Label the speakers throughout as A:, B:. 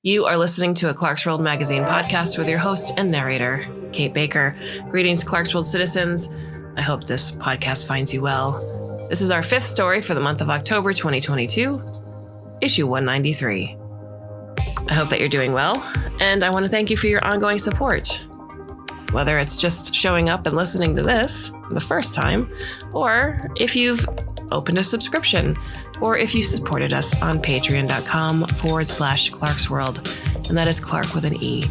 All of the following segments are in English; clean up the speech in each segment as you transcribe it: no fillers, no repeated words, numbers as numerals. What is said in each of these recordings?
A: You are listening to a Clarkesworld Magazine podcast with your host and narrator, Kate Baker. Greetings, Clarkesworld citizens. I hope this podcast finds you well. This is our fifth story for the month of October 2022, issue 193. I hope that you're doing well, and I want to thank you for your ongoing support. Whether it's just showing up and listening to this for the first time, or if you've opened a subscription, or if you supported us on patreon.com/Clarkesworld, and that is Clark with an E.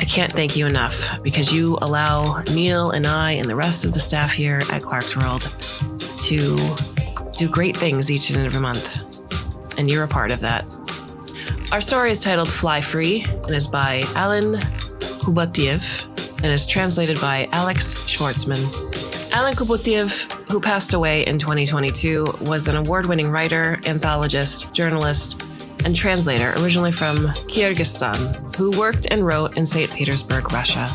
A: I can't thank you enough because you allow Neil and I and the rest of the staff here at Clarkesworld to do great things each and every month, and you're a part of that. Our story is titled Fly Free and is by Alan Kubatiev and is translated by Alex Schwartzman. Alan Kubatiev, who passed away in 2022, was an award-winning writer, anthologist, journalist, and translator originally from Kyrgyzstan, who worked and wrote in St. Petersburg, Russia.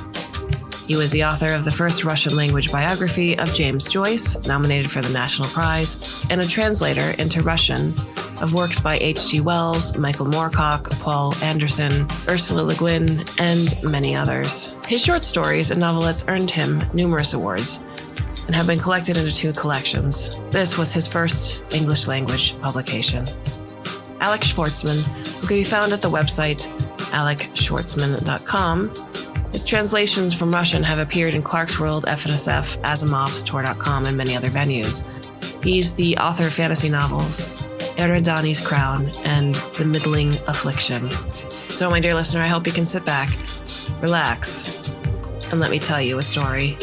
A: He was the author of the first Russian-language biography of James Joyce, nominated for the National Prize, and a translator into Russian of works by H.G. Wells, Michael Moorcock, Paul Anderson, Ursula Le Guin, and many others. His short stories and novelettes earned him numerous awards and have been collected into 2 collections. This was his first English-language publication. Alex Schwartzman, who can be found at the website alecschwartzman.com. His translations from Russian have appeared in Clarkesworld, FNSF, Asimov's, Tor.com, and many other venues. He's the author of fantasy novels Eridani's Crown and The Middling Affliction. So, my dear listener, I hope you can sit back, relax, and let me tell you a story.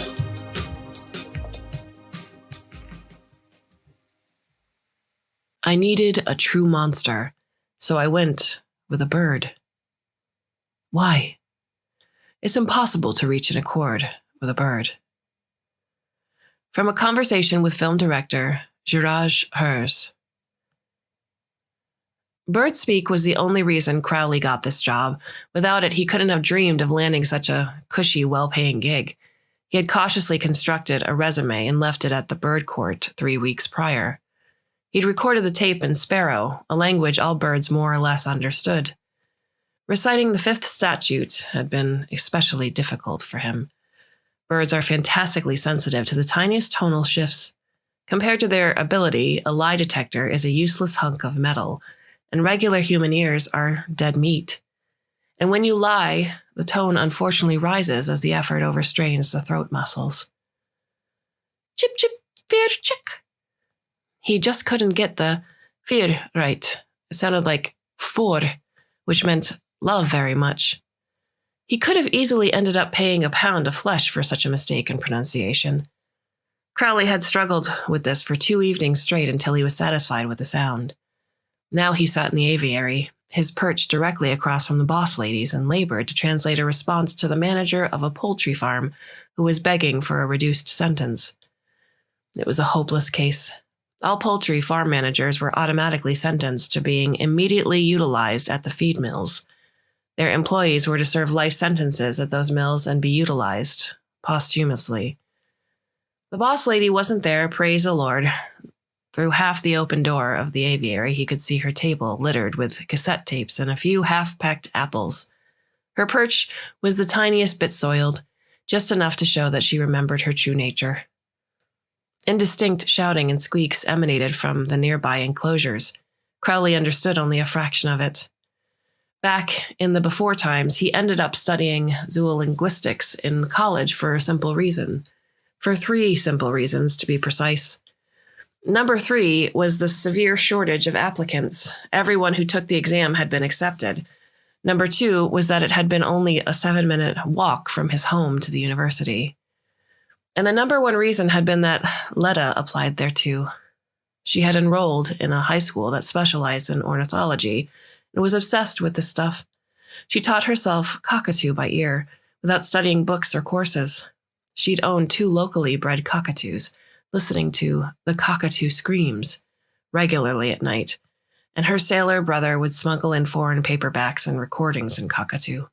A: I needed a true monster, so I went with a bird. Why? It's impossible to reach an accord with a bird. From a conversation with film director Juraj Herz. Bird speak was the only reason Crowley got this job. Without it, he couldn't have dreamed of landing such a cushy, well-paying gig. He had cautiously constructed a resume and left it at the bird court 3 weeks prior. He'd recorded the tape in Sparrow, a language all birds more or less understood. Reciting the 5th statute had been especially difficult for him. Birds are fantastically sensitive to the tiniest tonal shifts. Compared to their ability, a lie detector is a useless hunk of metal, and regular human ears are dead meat. And when you lie, the tone unfortunately rises as the effort overstrains the throat muscles. Chip, chip, fear, chick. He just couldn't get the fear right. It sounded like for, which meant love very much. He could have easily ended up paying a pound of flesh for such a mistake in pronunciation. Crowley had struggled with this for 2 evenings straight until he was satisfied with the sound. Now he sat in the aviary, his perch directly across from the boss ladies, and labored to translate a response to the manager of a poultry farm who was begging for a reduced sentence. It was a hopeless case. All poultry farm managers were automatically sentenced to being immediately utilized at the feed mills. Their employees were to serve life sentences at those mills and be utilized posthumously. The boss lady wasn't there, praise the Lord. Through half the open door of the aviary, he could see her table littered with cassette tapes and a few half-pecked apples. Her perch was the tiniest bit soiled, just enough to show that she remembered her true nature. Indistinct shouting and squeaks emanated from the nearby enclosures. Crowley understood only a fraction of it. Back in the before times, he ended up studying zoolinguistics in college for a simple reason. For 3 simple reasons, to be precise. Number 3 was the severe shortage of applicants. Everyone who took the exam had been accepted. Number 2 was that it had been only a 7-minute walk from his home to the university. And the number 1 reason had been that Letta applied there too. She had enrolled in a high school that specialized in ornithology and was obsessed with this stuff. She taught herself cockatoo by ear without studying books or courses. She'd owned 2 locally bred cockatoos, listening to the cockatoo screams regularly at night, and her sailor brother would smuggle in foreign paperbacks and recordings in cockatoo.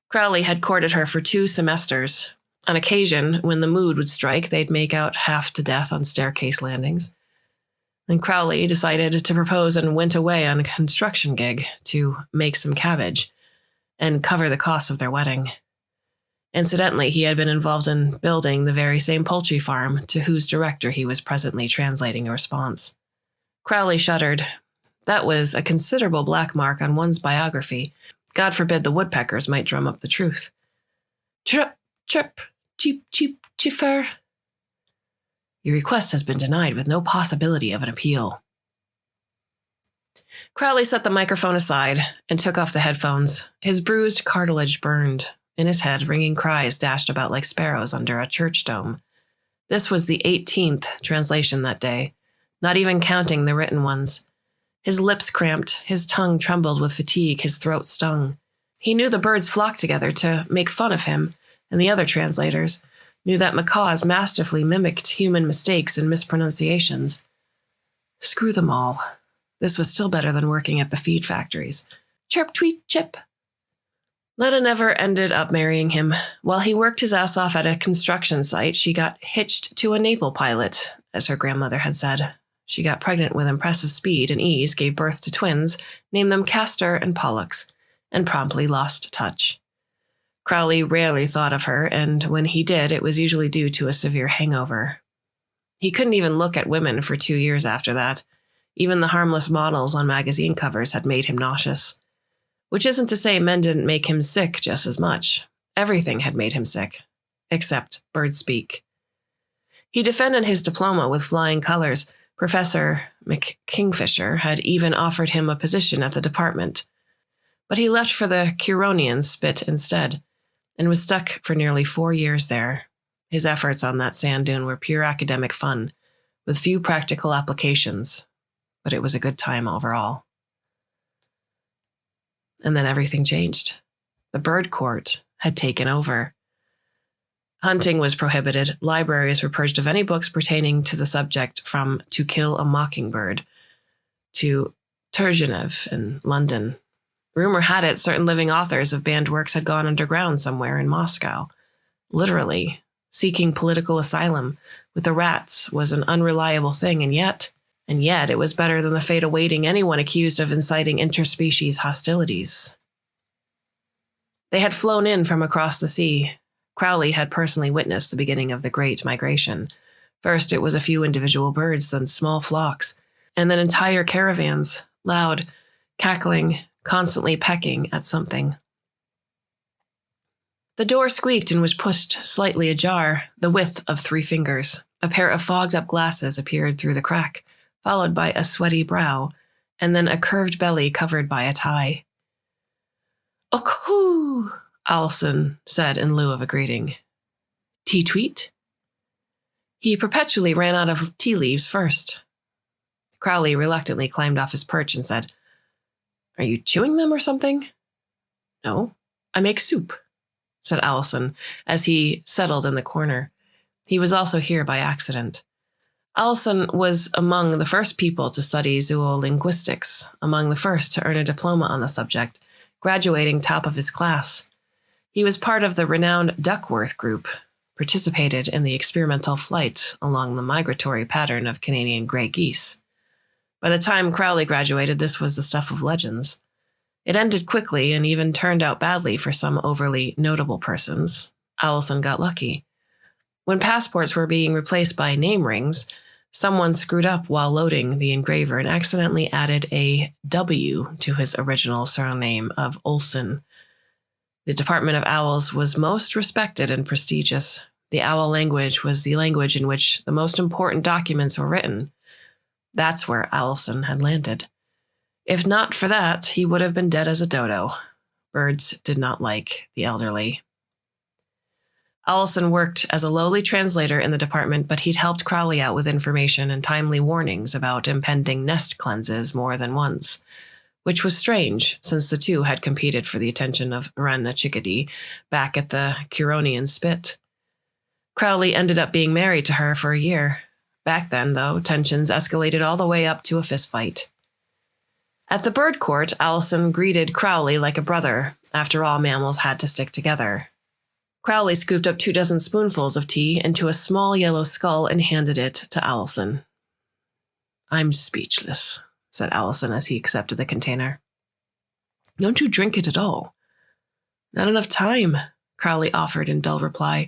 A: Crowley had courted her for 2 semesters. On occasion, when the mood would strike, they'd make out half to death on staircase landings. And Crowley decided to propose and went away on a construction gig to make some cabbage and cover the costs of their wedding. Incidentally, he had been involved in building the very same poultry farm to whose director he was presently translating a response. Crowley shuddered. That was a considerable black mark on one's biography. God forbid the woodpeckers might drum up the truth. Chirp, chirp, cheep, cheep, chiffer. Your request has been denied with no possibility of an appeal. Crowley set the microphone aside and took off the headphones. His bruised cartilage burned. In his head, ringing cries dashed about like sparrows under a church dome. This was the 18th translation that day, not even counting the written ones. His lips cramped, his tongue trembled with fatigue, his throat stung. He knew the birds flocked together to make fun of him, and the other translators knew that macaws masterfully mimicked human mistakes and mispronunciations. Screw them all. This was still better than working at the feed factories. Chirp, tweet, chip. Letta never ended up marrying him. While he worked his ass off at a construction site, she got hitched to a naval pilot, as her grandmother had said. She got pregnant with impressive speed and ease, gave birth to twins, named them Castor and Pollux, and promptly lost touch. Crowley rarely thought of her, and when he did, it was usually due to a severe hangover. He couldn't even look at women for 2 years after that. Even the harmless models on magazine covers had made him nauseous. Which isn't to say men didn't make him sick just as much. Everything had made him sick, except bird speak. He defended his diploma with flying colors. Professor McKingfisher had even offered him a position at the department. But he left for the Curonian spit instead, and was stuck for nearly 4 years there. His efforts on that sand dune were pure academic fun, with few practical applications, but it was a good time overall. And then everything changed. The bird court had taken over. Hunting was prohibited. Libraries were purged of any books pertaining to the subject, from To Kill a Mockingbird to Turgenev in London. Rumor had it certain living authors of banned works had gone underground somewhere in Moscow. Literally, seeking political asylum with the rats was an unreliable thing, and yet it was better than the fate awaiting anyone accused of inciting interspecies hostilities. They had flown in from across the sea. Crowley had personally witnessed the beginning of the Great Migration. First, it was a few individual birds, then small flocks, and then entire caravans, loud, cackling, constantly pecking at something. The door squeaked and was pushed slightly ajar, the width of 3 fingers. A pair of fogged-up glasses appeared through the crack, followed by a sweaty brow, and then a curved belly covered by a tie. "Okhoo," Alison said in lieu of a greeting. "Tea tweet?" He perpetually ran out of tea leaves first. Crowley reluctantly climbed off his perch and said, "Are you chewing them or something?" "No, I make soup," said Alison as he settled in the corner. He was also here by accident. Alison was among the first people to study zoolinguistics, among the first to earn a diploma on the subject, graduating top of his class. He was part of the renowned Duckworth group, participated in the experimental flight along the migratory pattern of Canadian gray geese. By the time Crowley graduated, this was the stuff of legends. It ended quickly and even turned out badly for some overly notable persons. Alison got lucky. When passports were being replaced by name rings, someone screwed up while loading the engraver and accidentally added a W to his original surname of Olson. The Department of Owls was most respected and prestigious. The owl language was the language in which the most important documents were written. That's where Allison had landed. If not for that, he would have been dead as a dodo. Birds did not like the elderly. Allison worked as a lowly translator in the department, but he'd helped Crowley out with information and timely warnings about impending nest cleanses more than once, which was strange since the two had competed for the attention of Run a Chickadee back at the Curonian Spit. Crowley ended up being married to her for a year. Back then, though, tensions escalated all the way up to a fistfight. At the bird court, Allison greeted Crowley like a brother. After all, mammals had to stick together. Crowley scooped up 24 spoonfuls of tea into a small yellow skull and handed it to Allison. I'm speechless, said Allison as he accepted the container. Don't you drink it at all? Not enough time, Crowley offered in dull reply.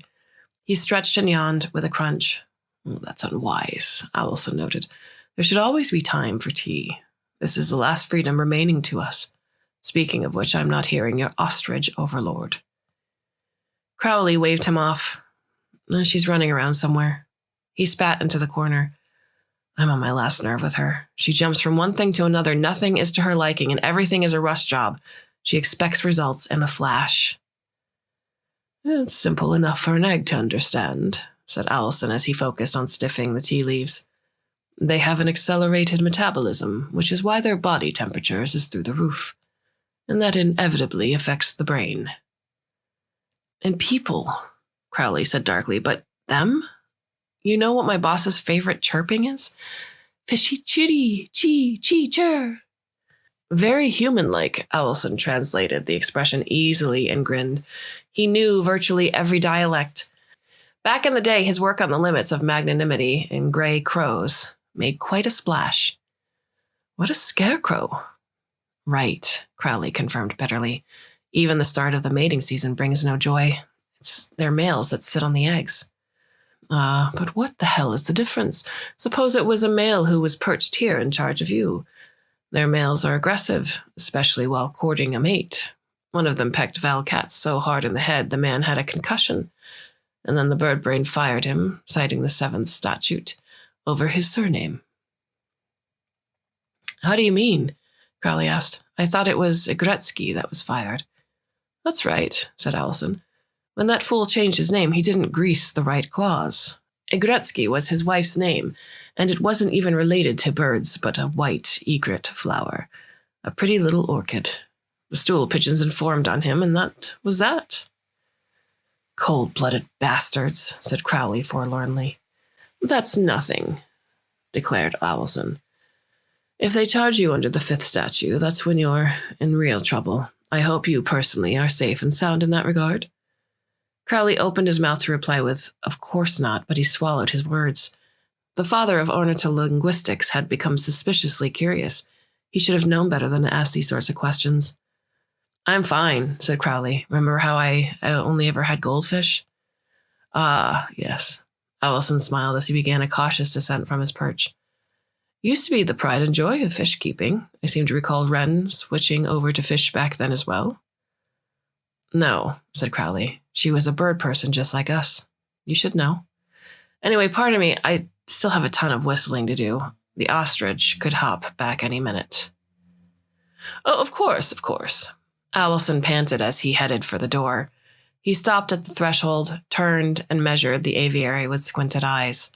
A: He stretched and yawned with a crunch. That's unwise, Allison noted. There should always be time for tea. This is the last freedom remaining to us. Speaking of which, I'm not hearing your ostrich overlord. Crowley waved him off. She's running around somewhere. He spat into the corner. I'm on my last nerve with her. She jumps from one thing to another. Nothing is to her liking, and everything is a rush job. She expects results in a flash. It's simple enough for an egg to understand, said Allison as he focused on sniffing the tea leaves. They have an accelerated metabolism, which is why their body temperatures is through the roof, and that inevitably affects the brain. And people, Crowley said darkly, but them? You know what my boss's favorite chirping is? Fishy chitty, chee, chee, chir. Very human-like, Allison translated the expression easily and grinned. He knew virtually every dialect. Back in the day, his work on the limits of magnanimity in Grey Crows made quite a splash. What a scarecrow. Right, Crowley confirmed bitterly. Even the start of the mating season brings no joy. It's their males that sit on the eggs. But what the hell is the difference? Suppose it was a male who was perched here in charge of you. Their males are aggressive, especially while courting a mate. One of them pecked Val Katz so hard in the head the man had a concussion, and then the bird brain fired him, citing the 7th statute, over his surname. How do you mean? Crowley asked. I thought it was Agretsky that was fired. That's right, said Allison. When that fool changed his name, he didn't grease the right claws. Agretsky was his wife's name, and it wasn't even related to birds, but a white egret flower. A pretty little orchid. The stool pigeons informed on him, and that was that. Cold-blooded bastards, said Crowley forlornly. That's nothing, declared Allison. If they charge you under the 5th statute, that's when you're in real trouble. I hope you personally are safe and sound in that regard. Crowley opened his mouth to reply with, of course not, but he swallowed his words. The father of ornitholinguistics had become suspiciously curious. He should have known better than to ask these sorts of questions. I'm fine, said Crowley. Remember how I only ever had goldfish? Ah, yes. Allison smiled as he began a cautious descent from his perch. Used to be the pride and joy of fish keeping. I seem to recall Wren switching over to fish back then as well. No, said Crowley. She was a bird person just like us. You should know. Anyway, pardon me, I still have a ton of whistling to do. The ostrich could hop back any minute. Oh, of course. Allison panted as he headed for the door. He stopped at the threshold, turned, and measured the aviary with squinted eyes.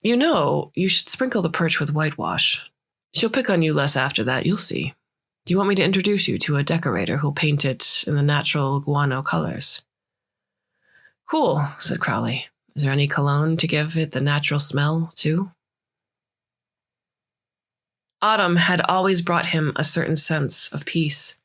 A: You know, you should sprinkle the perch with whitewash. She'll pick on you less after that, you'll see. Do you want me to introduce you to a decorator who'll paint it in the natural guano colors? Cool, said Crowley. Is there any cologne to give it the natural smell, too? Autumn had always brought him a certain sense of peace.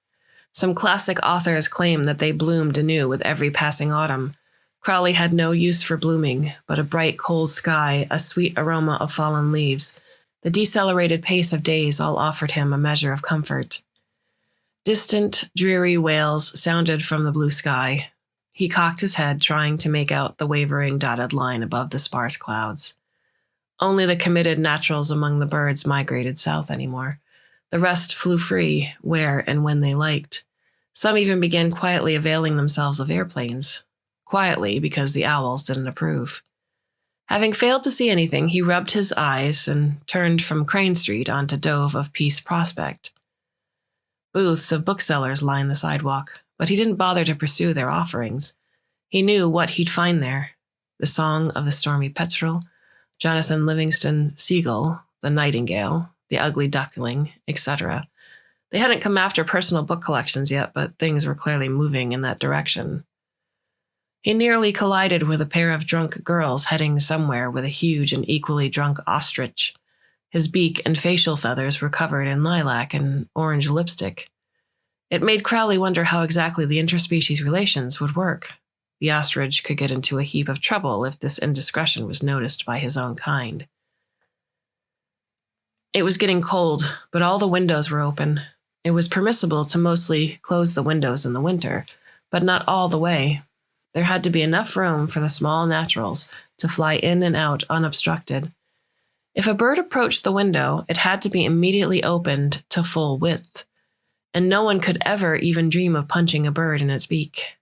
A: Some classic authors claim that they bloomed anew with every passing autumn. Crowley had no use for blooming, but a bright, cold sky, a sweet aroma of fallen leaves, the decelerated pace of days all offered him a measure of comfort. Distant, dreary wails sounded from the blue sky. He cocked his head, trying to make out the wavering dotted line above the sparse clouds. Only the committed naturals among the birds migrated south anymore. The rest flew free, where and when they liked. Some even began quietly availing themselves of airplanes. Quietly, because the owls didn't approve. Having failed to see anything, he rubbed his eyes and turned from Crane Street onto Dove of Peace Prospect. Booths of booksellers lined the sidewalk, but he didn't bother to pursue their offerings. He knew what he'd find there. The Song of the Stormy Petrel, Jonathan Livingston Seagull, The Nightingale, The Ugly Duckling, etc. They hadn't come after personal book collections yet, but things were clearly moving in that direction. He nearly collided with a pair of drunk girls heading somewhere with a huge and equally drunk ostrich. His beak and facial feathers were covered in lilac and orange lipstick. It made Crowley wonder how exactly the interspecies relations would work. The ostrich could get into a heap of trouble if this indiscretion was noticed by his own kind. It was getting cold, but all the windows were open. It was permissible to mostly close the windows in the winter, but not all the way. There had to be enough room for the small naturals to fly in and out unobstructed. If a bird approached the window, it had to be immediately opened to full width, and no one could ever even dream of punching a bird in its beak.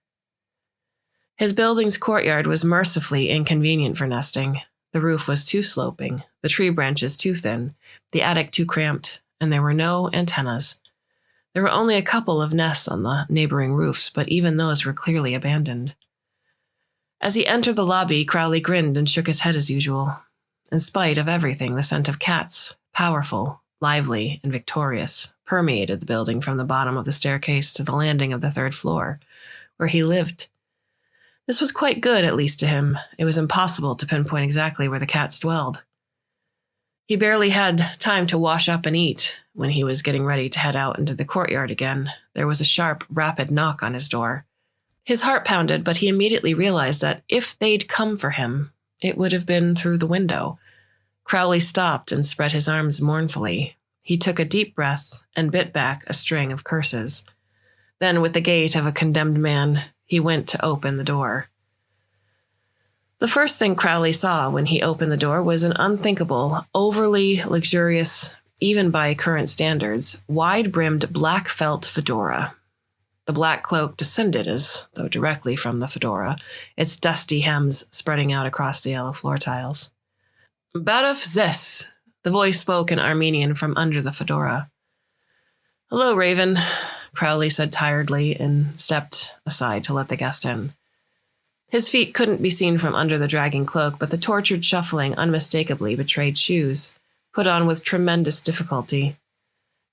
A: His building's courtyard was mercifully inconvenient for nesting. The roof was too sloping, the tree branches too thin, the attic too cramped, and there were no antennas. There were only a couple of nests on the neighboring roofs, but even those were clearly abandoned. As he entered the lobby, Crowley grinned and shook his head as usual. In spite of everything, the scent of cats, powerful, lively, and victorious, permeated the building from the bottom of the staircase to the landing of the third floor, where he lived. This was quite good, at least to him. It was impossible to pinpoint exactly where the cats dwelled. He barely had time to wash up and eat. When he was getting ready to head out into the courtyard again, there was a sharp, rapid knock on his door. His heart pounded, but he immediately realized that if they'd come for him, it would have been through the window. Crowley stopped and spread his arms mournfully. He took a deep breath and bit back a string of curses. Then, with the gait of a condemned man, he went to open the door. The first thing Crowley saw when he opened the door was an unthinkable, overly luxurious, even by current standards, wide-brimmed black felt fedora. The black cloak descended as though directly from the fedora, its dusty hems spreading out across the yellow floor tiles. "Barov zes," the voice spoke in Armenian from under the fedora. "Hello, Raven," Crowley said tiredly and stepped aside to let the guest in. His feet couldn't be seen from under the dragging cloak, but the tortured shuffling unmistakably betrayed shoes, put on with tremendous difficulty.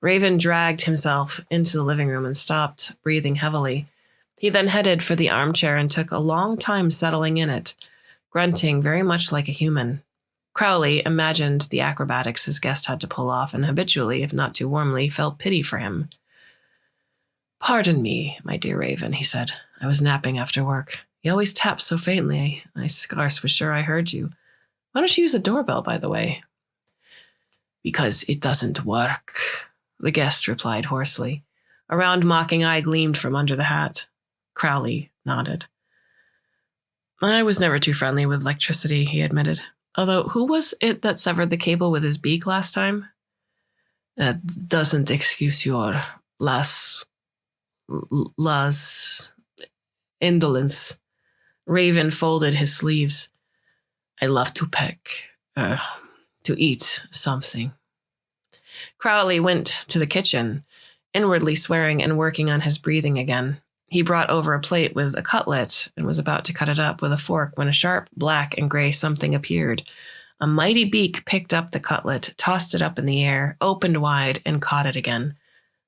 A: Raven dragged himself into the living room and stopped, breathing heavily. He then headed for the armchair and took a long time settling in it, grunting very much like a human. Crowley imagined the acrobatics his guest had to pull off and habitually, if not too warmly, felt pity for him. "Pardon me, my dear Raven," he said. "I was napping after work. You always tap so faintly, I scarce was sure I heard you. Why don't you use a doorbell, by the way?" "Because it doesn't work," the guest replied hoarsely. A round mocking eye gleamed from under the hat. Crowley nodded. "I was never too friendly with electricity," he admitted. Although, who was it that severed the cable with his beak last time? "That doesn't excuse your las indolence." Raven folded his sleeves. "I love to peck, to eat something." Crowley went to the kitchen, inwardly swearing and working on his breathing again. He brought over a plate with a cutlet and was about to cut it up with a fork when a sharp black and gray something appeared. A mighty beak picked up the cutlet, tossed it up in the air, opened wide, and caught it again.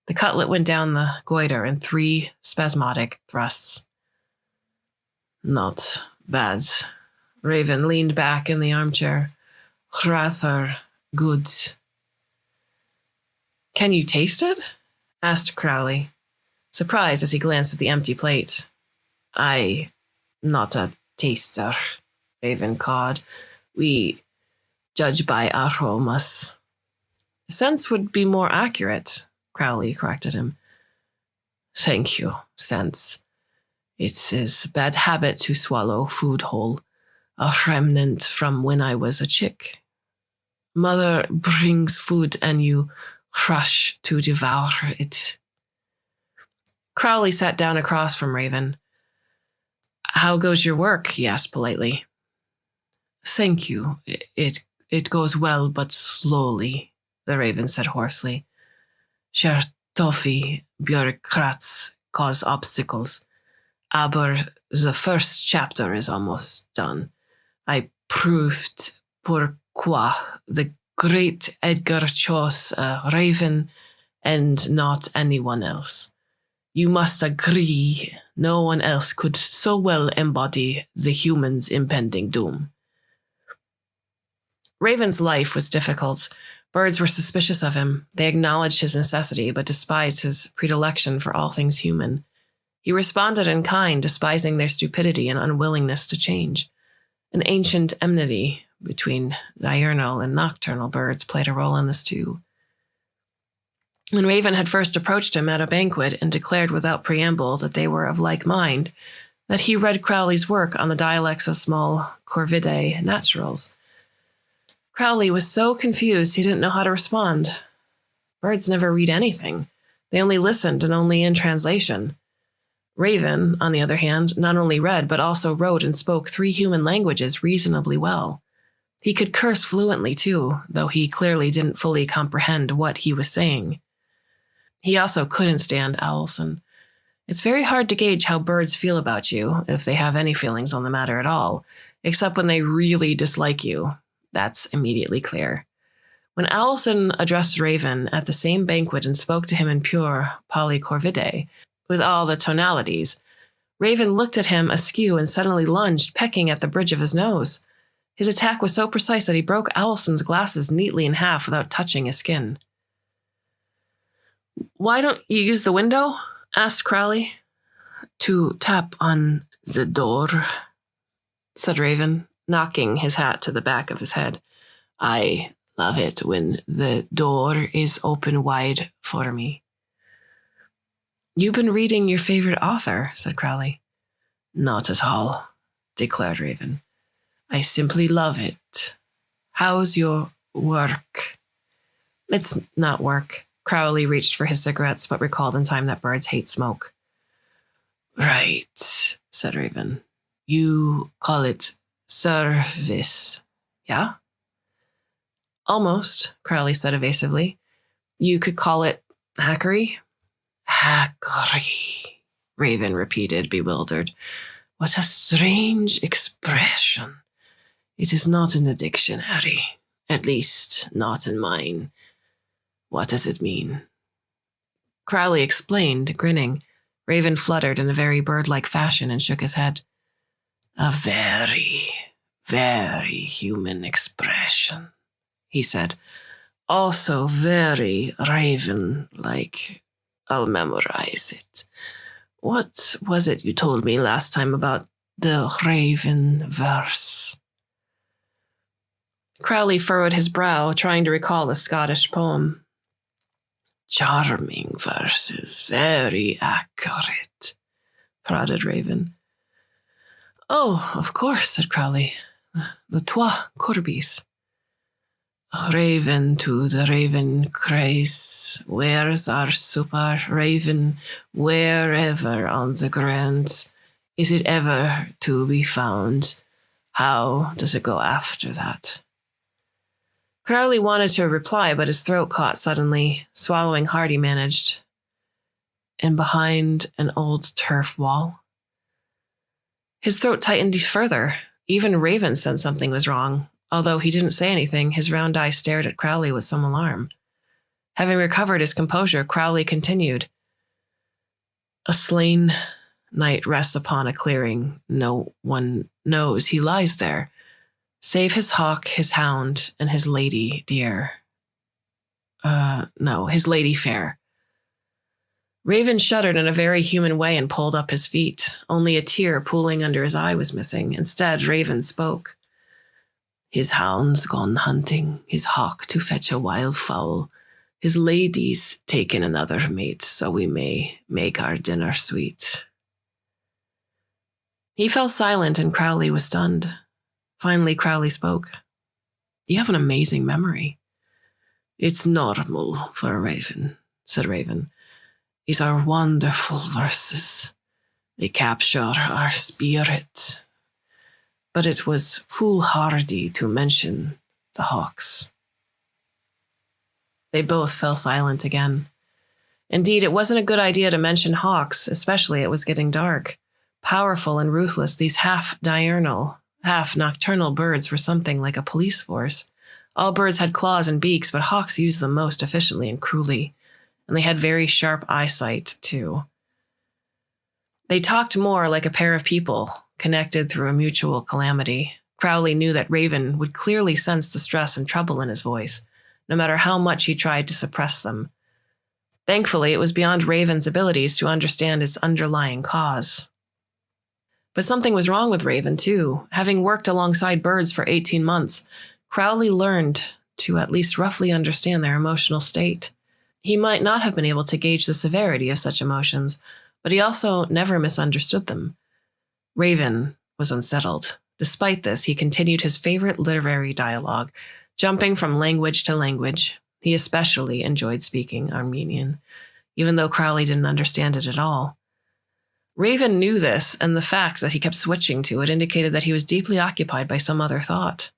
A: The cutlet went down the goiter in 3 spasmodic thrusts. "Not bad." Raven leaned back in the armchair. "Rather good." "Can you taste it?" asked Crowley, surprised as he glanced at the empty plate. "I not a taster," Raven cawed. "We judge by aromas." "Sense would be more accurate," Crowley corrected him. "Thank you, sense. It is a bad habit to swallow food whole, a remnant from when I was a chick. Mother brings food and you rush to devour it." Crowley sat down across from Raven. "How goes your work?" he asked politely. "Thank you. It goes well, but slowly," the Raven said hoarsely. "Shertofi bureaucrats cause obstacles. Aber the first chapter is almost done. I proved pourquoi the great Edgar chose a Raven and not anyone else. You must agree, no one else could so well embody the human's impending doom." Raven's life was difficult. Birds were suspicious of him. They acknowledged his necessity, but despised his predilection for all things human. He responded in kind, despising their stupidity and unwillingness to change. An ancient enmity, between diurnal and nocturnal birds played a role in this too. When Raven had first approached him at a banquet and declared without preamble that they were of like mind, that he read Crowley's work on the dialects of small Corvidae naturals. Crowley was so confused he didn't know how to respond. Birds never read anything. They only listened, and only in translation. Raven, on the other hand, not only read but also wrote and spoke 3 human languages reasonably well. He could curse fluently too, though he clearly didn't fully comprehend what he was saying. He also couldn't stand Owlson. It's very hard to gauge how birds feel about you, if they have any feelings on the matter at all, except when they really dislike you. That's immediately clear. When Owlson addressed Raven at the same banquet and spoke to him in pure Polycorvidae, with all the tonalities, Raven looked at him askew and suddenly lunged, pecking at the bridge of his nose. His attack was so precise that he broke Owlson's glasses neatly in half without touching his skin. "Why don't you use the window?" asked Crowley. "To tap on the door," said Raven, knocking his hat to the back of his head. "I love it when the door is open wide for me." "You've been reading your favorite author," said Crowley. "Not at all," declared Raven. "I simply love it. How's your work?" "It's not work." Crowley reached for his cigarettes, but recalled in time that birds hate smoke. "Right," said Raven. "You call it service, yeah?" "Almost," Crowley said evasively. "You could call it hackery." "Hackery," Raven repeated, bewildered. "What a strange expression. It is not in the dictionary, at least not in mine. What does it mean?" Crowley explained, grinning. Raven fluttered in a very bird-like fashion and shook his head. "A very, very human expression," he said. "Also very raven-like. I'll memorize it. What was it you told me last time about the raven verse?" Crowley furrowed his brow, trying to recall the Scottish poem. "Charming verses, very accurate," prodded Raven. "Oh, of course," said Crowley. "The Trois Courbes." "Raven to the raven craze, where's our supper, Raven, wherever on the ground? Is it ever to be found? How does it go after that?" Crowley wanted to reply, but his throat caught suddenly. Swallowing hard, he managed. "And behind an old turf wall?" His throat tightened further. Even Raven sensed something was wrong. Although he didn't say anything, his round eyes stared at Crowley with some alarm. Having recovered his composure, Crowley continued. "A slain knight rests upon a clearing. No one knows he lies there, save his hawk, his hound, and his lady dear. His lady fair." Raven shuddered in a very human way and pulled up his feet. Only a tear pooling under his eye was missing. Instead, Raven spoke. "His hound's gone hunting, his hawk to fetch a wild fowl. His lady's taken another mate, so we may make our dinner sweet." He fell silent, and Crowley was stunned. Finally, Crowley spoke. "You have an amazing memory." "It's normal for a raven," said Raven. "These are wonderful verses. They capture our spirit. But it was foolhardy to mention the hawks." They both fell silent again. Indeed, it wasn't a good idea to mention hawks, especially it was getting dark. Powerful and ruthless, these half-diurnal, half-nocturnal birds were something like a police force. All birds had claws and beaks, but hawks used them most efficiently and cruelly. And they had very sharp eyesight, too. They talked more like a pair of people, connected through a mutual calamity. Crowley knew that Raven would clearly sense the stress and trouble in his voice, no matter how much he tried to suppress them. Thankfully, it was beyond Raven's abilities to understand its underlying cause. But something was wrong with Raven, too. Having worked alongside birds for 18 months, Crowley learned to at least roughly understand their emotional state. He might not have been able to gauge the severity of such emotions, but he also never misunderstood them. Raven was unsettled. Despite this, he continued his favorite literary dialogue, jumping from language to language. He especially enjoyed speaking Armenian, even though Crowley didn't understand it at all. Raven knew this, and the fact that he kept switching to it indicated that he was deeply occupied by some other thought.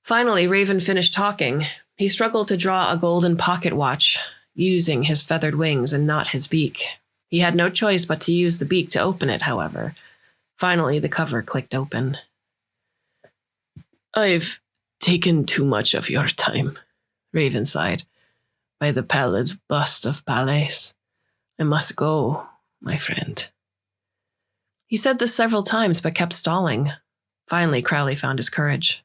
A: Finally, Raven finished talking. He struggled to draw a golden pocket watch, using his feathered wings and not his beak. He had no choice but to use the beak to open it, however. Finally, the cover clicked open. "I've taken too much of your time," Raven sighed. "By the pallid bust of Palais, I must go, my friend." He said this several times, but kept stalling. Finally, Crowley found his courage.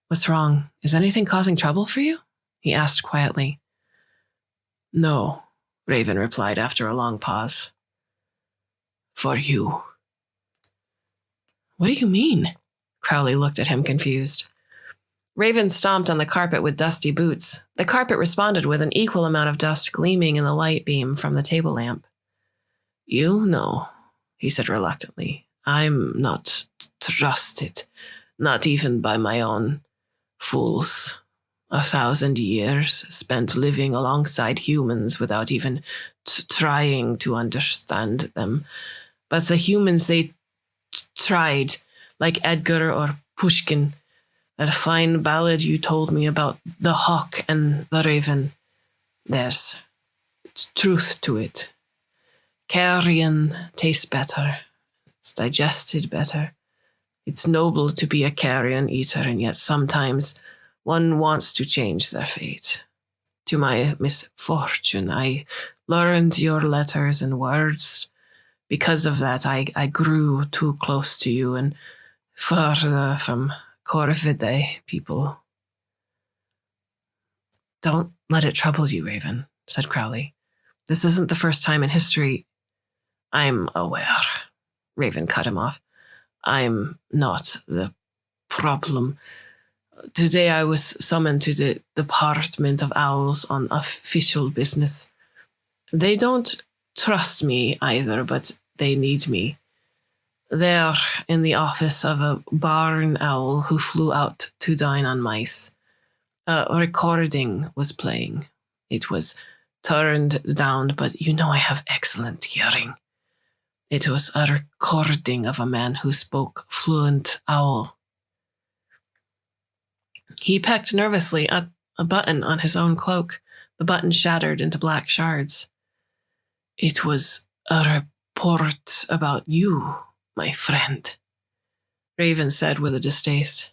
A: "What's wrong? Is anything causing trouble for you?" he asked quietly. "No," Raven replied after a long pause. "For you." "What do you mean?" Crowley looked at him confused. Raven stomped on the carpet with dusty boots. The carpet responded with an equal amount of dust gleaming in the light beam from the table lamp. "You know," he said reluctantly, "I'm not trusted, not even by my own fools. 1,000 years spent living alongside humans without even trying to understand them. But the humans, they tried, like Edgar or Pushkin. That fine ballad you told me about the hawk and the raven. There's truth to it. Carrion tastes better. It's digested better. It's noble to be a carrion eater, and yet sometimes one wants to change their fate. To my misfortune, I learned your letters and words. Because of that, I grew too close to you and further from Corvidae people." "Don't let it trouble you, Raven," said Crowley. "This isn't the first time in history—" "I'm aware," Raven cut him off. "I'm not the problem. Today I was summoned to the Department of Owls on official business. They don't trust me either, but they need me. They're in the office of a barn owl who flew out to dine on mice. A recording was playing. It was turned down, but you know I have excellent hearing. It was a recording of a man who spoke fluent owl." He pecked nervously at a button on his own cloak. The button shattered into black shards. "It was a report about you, my friend," Raven said with a distaste.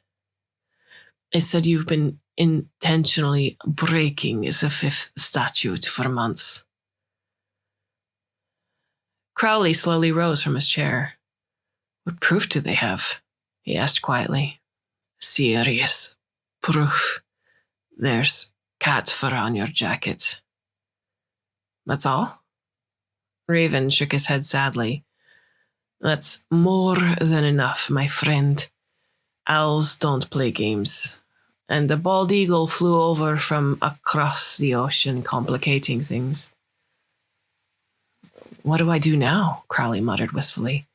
A: "It said you've been intentionally breaking the fifth statute for months." Crowley slowly rose from his chair. "What proof do they have?" he asked quietly. "Serious proof. There's cat fur on your jacket." "That's all?" Raven shook his head sadly. "That's more than enough, my friend. Owls don't play games. And the bald eagle flew over from across the ocean, complicating things." "What do I do now?" Crowley muttered wistfully.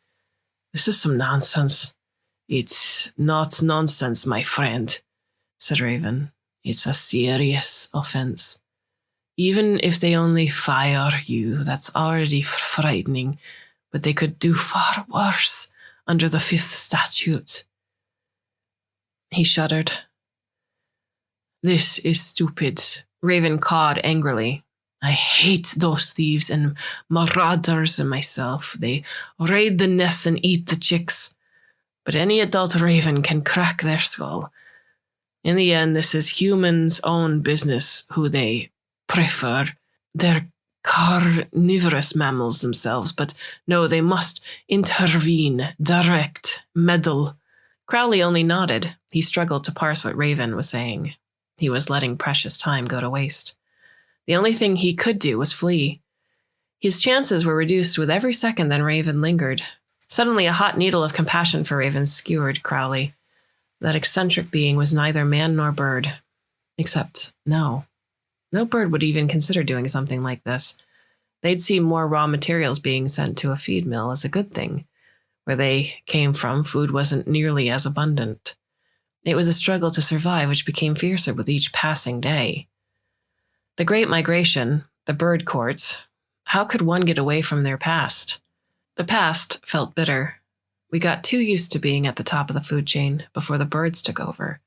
A: "This is some nonsense." "It's not nonsense, my friend," said Raven. "It's a serious offense. Even if they only fire you, that's already frightening, but they could do far worse under the fifth statute." He shuddered. "This is stupid," Raven cawed angrily. "I hate those thieves and marauders and myself. They raid the nests and eat the chicks. But any adult raven can crack their skull. In the end, this is humans' own business who they prefer. They're carnivorous mammals themselves, but no, they must intervene, direct, meddle." Crowley only nodded. He struggled to parse what Raven was saying. He was letting precious time go to waste. The only thing he could do was flee. His chances were reduced with every second that Raven lingered. Suddenly, a hot needle of compassion for Raven skewered Crowley. That eccentric being was neither man nor bird. Except, no. No bird would even consider doing something like this. They'd see more raw materials being sent to a feed mill as a good thing. Where they came from, food wasn't nearly as abundant. It was a struggle to survive, which became fiercer with each passing day. The Great Migration, the bird courts, how could one get away from their past? The past felt bitter. We got too used to being at the top of the food chain before the birds took over.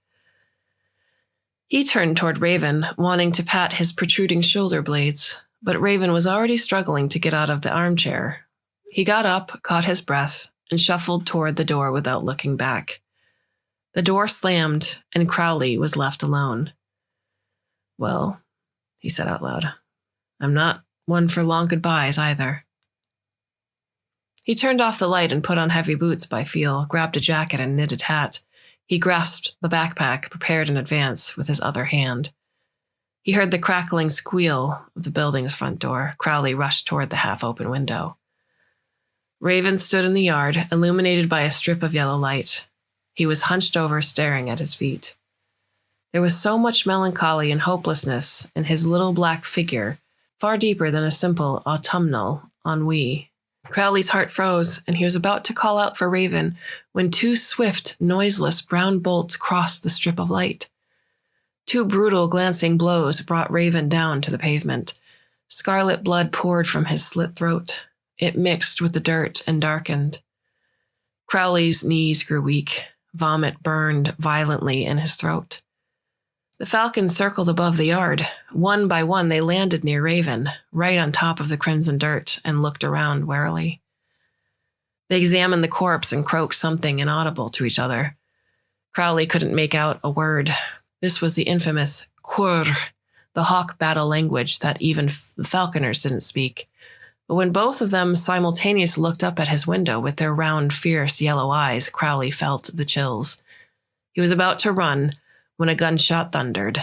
A: He turned toward Raven, wanting to pat his protruding shoulder blades, but Raven was already struggling to get out of the armchair. He got up, caught his breath, and shuffled toward the door without looking back. The door slammed, and Crowley was left alone. Well, he said out loud, I'm not one for long goodbyes either. He turned off the light and put on heavy boots by feel, grabbed a jacket and knitted hat. He grasped the backpack, prepared in advance, with his other hand. He heard the crackling squeal of the building's front door. Crowley rushed toward the half-open window. Raven stood in the yard, illuminated by a strip of yellow light. He was hunched over, staring at his feet. There was so much melancholy and hopelessness in his little black figure, far deeper than a simple autumnal ennui. Crowley's heart froze, and he was about to call out for Raven when two swift, noiseless brown bolts crossed the strip of light. Two brutal, glancing blows brought Raven down to the pavement. Scarlet blood poured from his slit throat. It mixed with the dirt and darkened. Crowley's knees grew weak. Vomit burned violently in his throat. The falcons circled above the yard. One by one, they landed near Raven, right on top of the crimson dirt, and looked around warily. They examined the corpse and croaked something inaudible to each other. Crowley couldn't make out a word. This was the infamous Quir, the hawk battle language that even the falconers didn't speak. But when both of them simultaneously looked up at his window with their round, fierce yellow eyes, Crowley felt the chills. He was about to run when a gunshot thundered.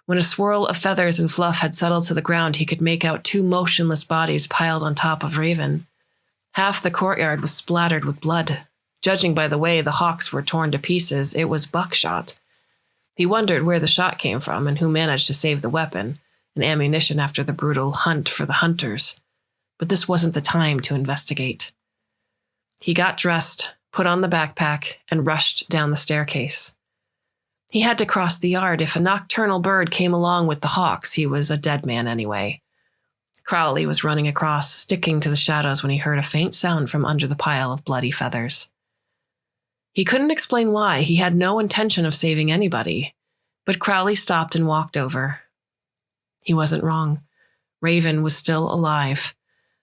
A: When a swirl of feathers and fluff had settled to the ground, he could make out two motionless bodies piled on top of Raven. Half the courtyard was splattered with blood. Judging by the way the hawks were torn to pieces, it was buckshot. He wondered where the shot came from and who managed to save the weapon and ammunition after the brutal hunt for the hunters. But this wasn't the time to investigate. He got dressed, put on the backpack, and rushed down the staircase. He had to cross the yard. If a nocturnal bird came along with the hawks, he was a dead man anyway. Crowley was running across, sticking to the shadows when he heard a faint sound from under the pile of bloody feathers. He couldn't explain why. He had no intention of saving anybody. But Crowley stopped and walked over. He wasn't wrong. Raven was still alive.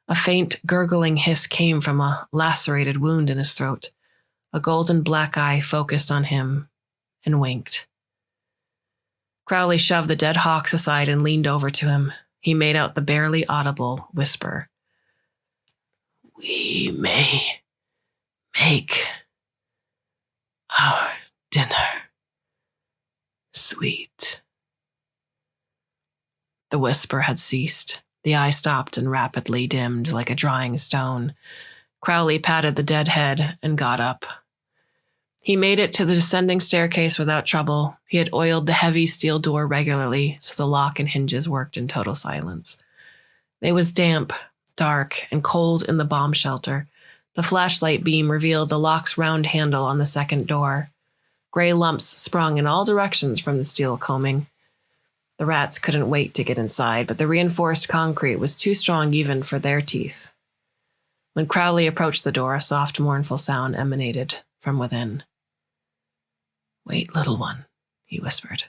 A: A faint, gurgling hiss came from a lacerated wound in his throat. A golden black eye focused on him and winked. Crowley shoved the dead hawks aside and leaned over to him. He made out the barely audible whisper. We may make our dinner sweet. The whisper had ceased. The eye stopped and rapidly dimmed like a drying stone. Crowley patted the dead head and got up. He made it to the descending staircase without trouble. He had oiled the heavy steel door regularly, so the lock and hinges worked in total silence. It was damp, dark, and cold in the bomb shelter. The flashlight beam revealed the lock's round handle on the second door. Gray lumps sprung in all directions from the steel combing. The rats couldn't wait to get inside, but the reinforced concrete was too strong even for their teeth. When Crowley approached the door, a soft, mournful sound emanated from within. Wait, little one, he whispered.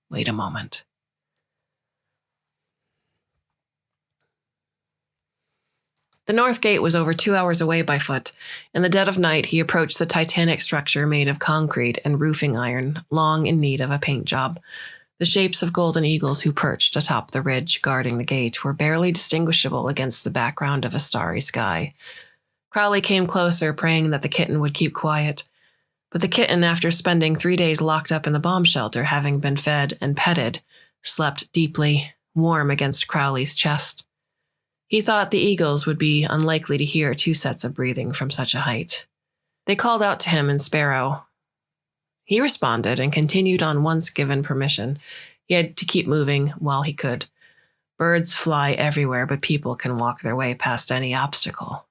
A: Wait a moment. The north gate was over 2 hours away by foot. In the dead of night, he approached the titanic structure made of concrete and roofing iron, long in need of a paint job. The shapes of golden eagles who perched atop the ridge guarding the gate were barely distinguishable against the background of a starry sky. Crowley came closer, praying that the kitten would keep quiet. But the kitten, after spending 3 days locked up in the bomb shelter, having been fed and petted, slept deeply, warm against Crowley's chest. He thought the eagles would be unlikely to hear two sets of breathing from such a height. They called out to him in Sparrow. He responded and continued on once given permission. He had to keep moving while he could. Birds fly everywhere, but people can walk their way past any obstacle.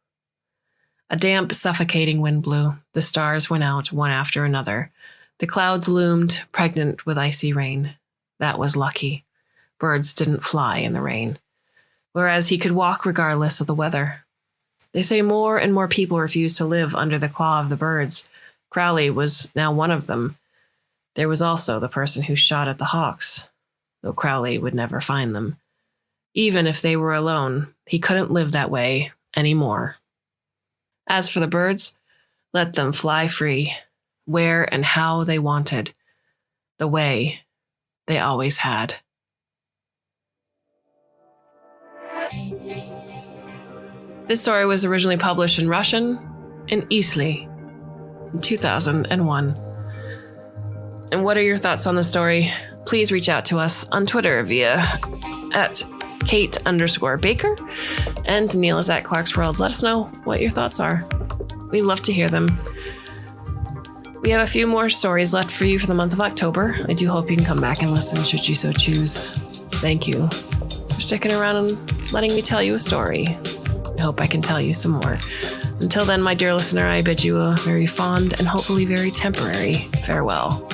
A: A damp, suffocating wind blew. The stars went out one after another. The clouds loomed, pregnant with icy rain. That was lucky. Birds didn't fly in the rain. Whereas he could walk regardless of the weather. They say more and more people refuse to live under the claw of the birds. Crowley was now one of them. There was also the person who shot at the hawks, though Crowley would never find them. Even if they were alone, he couldn't live that way anymore. As for the birds, let them fly free, where and how they wanted, the way they always had. This story was originally published in Russian in Eastleigh in 2001. And what are your thoughts on the story? Please reach out to us on Twitter via @Kate_Baker, and Neil is at Clarkesworld. Let us know what your thoughts are. We'd love to hear them. We have a few more stories left for you for the month of October. I do hope you can come back and listen should you so choose. Thank you for sticking around and letting me tell you a story. I hope I can tell you some more. Until then, my dear listener, I bid you a very fond and hopefully very temporary farewell.